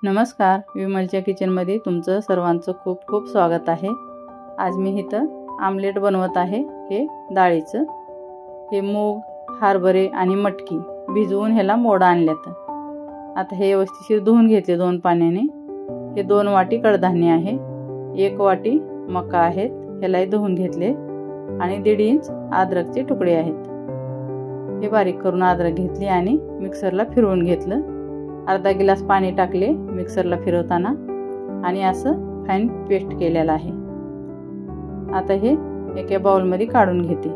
नमस्कार, विमलच्या किचनमध्ये तुमचं सर्वांचं खूप खूप स्वागत आहे। आज मी इथं आमलेट बनवत आहे। हे डाळीचं, हे मूग, हरभरे आणि मटकी भिजवून ह्याला मोड आणल्यात। आता हे व्यवस्थित धुवून घेतले 2 पाण्याने। हे 2 वाटी कडधान्य आहे, 1 वाटी मका आहेत, ह्याला धुवून घेतले आणि 1.5 इंच अद्रकचे तुकडे आहेत। हे बारीक करून अद्रक घेतली आणि मिक्सरला फिरवून घेतलं। अर्धा गिलास पाणी टाकले मिक्सरला फिरवताना आणि असं फाईन पेस्ट केलेला आहे। आता हे एका बाउल मध्ये काढून घेते।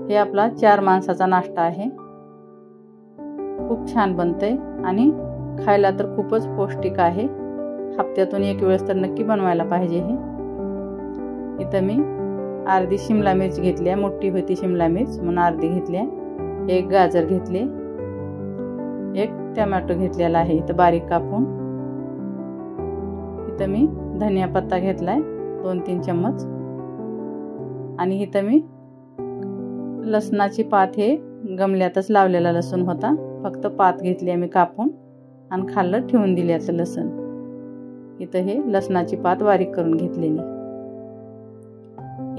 हे आपला 4 माणसाचा नाश्ता आहे। खूप छान बनतंय आणि खायला तर खूपच पौष्टिक आहे। हप्त्यातून एक वेळेस तर नक्की बनवायला पाहिजे हे। इथं मी अर्धी शिमला मिरची घेतली, मोठी होती शिमला मिर्च म्हणून अर्धी घेतली। 1 गाजर घेतले, 1 टोमॅटो घेतलेला आहे इथं बारीक कापून। इथं मी धनिया पत्ता घेतलाय 2-3 चम्मच आणि इथं मी लसणाची पात, हे गमल्यातच लावलेला लसूण होता, फक्त पात घेतली मी कापून आणि खाल्लं ठेवून दिले असं लसूण। इथं हे लसणाची पात बारीक करून घेतलेली।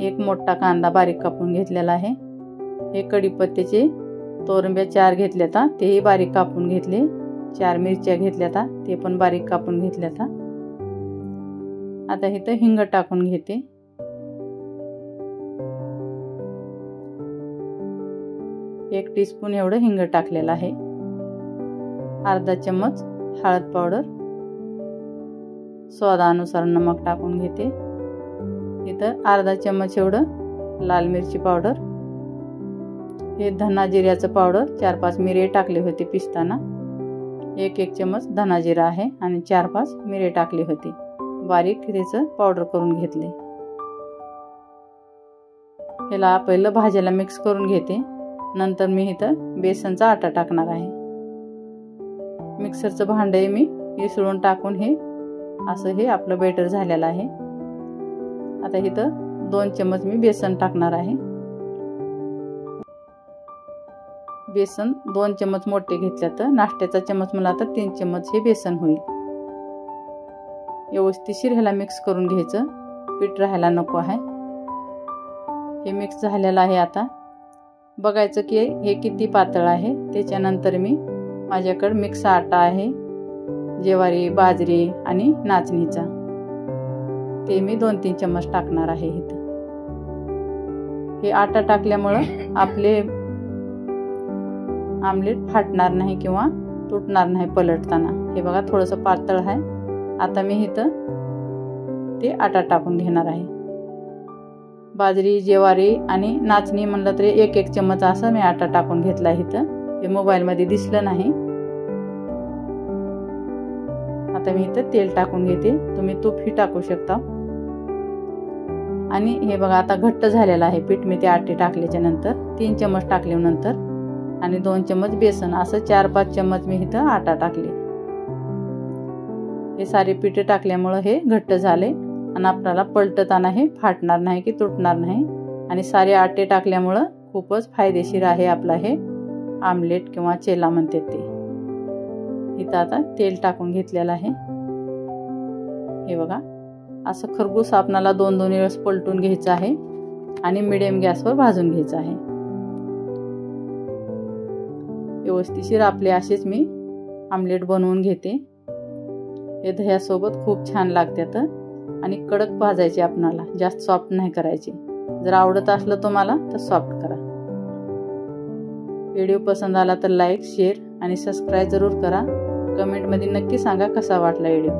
1 मोठा कांदा बारीक कापून घेतलेला आहे। हे कढीपत्त्याचे तोरंब्या 4 घेतल्याता, तेही बारीक कापून घेतले। 4 मिरच्या घेतल्याता, ते पण बारीक कापून घेतल्याता। आता इथं हिंग टाकून घेते। एक टीस्पून एवढं हिंग टाकलेलं आहे। अर्धा चम्मच हळद पावडर, स्वादानुसार नमक टाकून घेते। इथं अर्धा चम्मच एवढं लाल मिरची पावडर, हे धना जिऱ्याचं पावडर 4-5 मिरे टाकले होते पिसताना। 1 चम्मच धना जिरा आहे आणि 4-5 मिरे टाकले होते, बारीक त्याचं पावडर करून घेतले। ह्याला पहिलं भाज्याला मिक्स करून घेते, नंतर मी इथं बेसनचा आटा टाकणार आहे। मिक्सरचं भांडे मी विसळून टाकून हे असं हे आपलं बेटर झालेलं आहे। आता इथं 2 चम्मच मी बेसन टाकणार आहे। बेसन 2 चम्मच मोठे घेतले, तर नाश्त्याचा चम्मच मला तर 3 चम्मच हे बेसन होईल। व्यवस्थित ह्याला मिक्स करून घ्यायचं, पीठ राहायला नको आहे। हे मिक्स झालेलं आहे। आता बघायचं की हे किती पातळ आहे। त्याच्यानंतर मी माझ्याकडे मिक्स आटा आहे, ज्वारी, बाजरी आणि नाचणीचा, ते मी 2-3 चम्मच टाकणार आहे इथं। हे आटा टाकल्यामुळे आपले आमलेट फाटणार नाही किंवा तुटणार नाही पलटताना। हे बघा थोडंसं पातळ आहे। आता मी इथं ते आटा टाकून घेणार आहे। बाजरी, ज्वारी आणि नाचणी म्हणलं तरी 1 चम्मच असं मी आटा टाकून घेतला इथं। हे मोबाईल मध्ये दिसलं नाही। आता मी इथं तेल टाकून घेते, तुम्ही तूपही टाकू शकता। आणि हे बघा आता घट्ट झालेलं आहे पीठ। मी ते आटे टाकल्याच्या नंतर 3 चम्मच टाकल्यानंतर आणि 2 चम्मच बेसन, असं 4-5 चम्मच मी इथं आटा टाकले। हे सारे पीठ टाकल्यामुळे हे घट्ट झाले आणि आपल्याला पलटताना हे फाटणार नाही की तुटणार नाही। आणि सारे आटे टाकल्यामुळे खूपच फायदेशीर आहे आपला हे आमलेट किंवा चेला म्हणते ते। इथं आता तेल टाकून घेतलेलं आहे। हे बघा असं खरपूस आपल्याला 2-2 वेळेस पलटून घ्यायचं आहे आणि मीडियम गॅसवर भाजून घ्यायचं आहे। व्यवस्थित आपले असेच मी आमलेट बनवून घेते। हे दह्यासोबत खूप छान लागतात आणि कडक भाजायचे आपणाला, जास्त सॉफ्ट नाही करायचे। जर आवडत असलं तुम्हाला तर सॉफ्ट करा। व्हिडिओ पसंत आला तर लाईक, शेअर आणि सबस्क्राईब जरूर करा। कमेंट मध्ये नक्की सांगा कसा वाटला व्हिडिओ।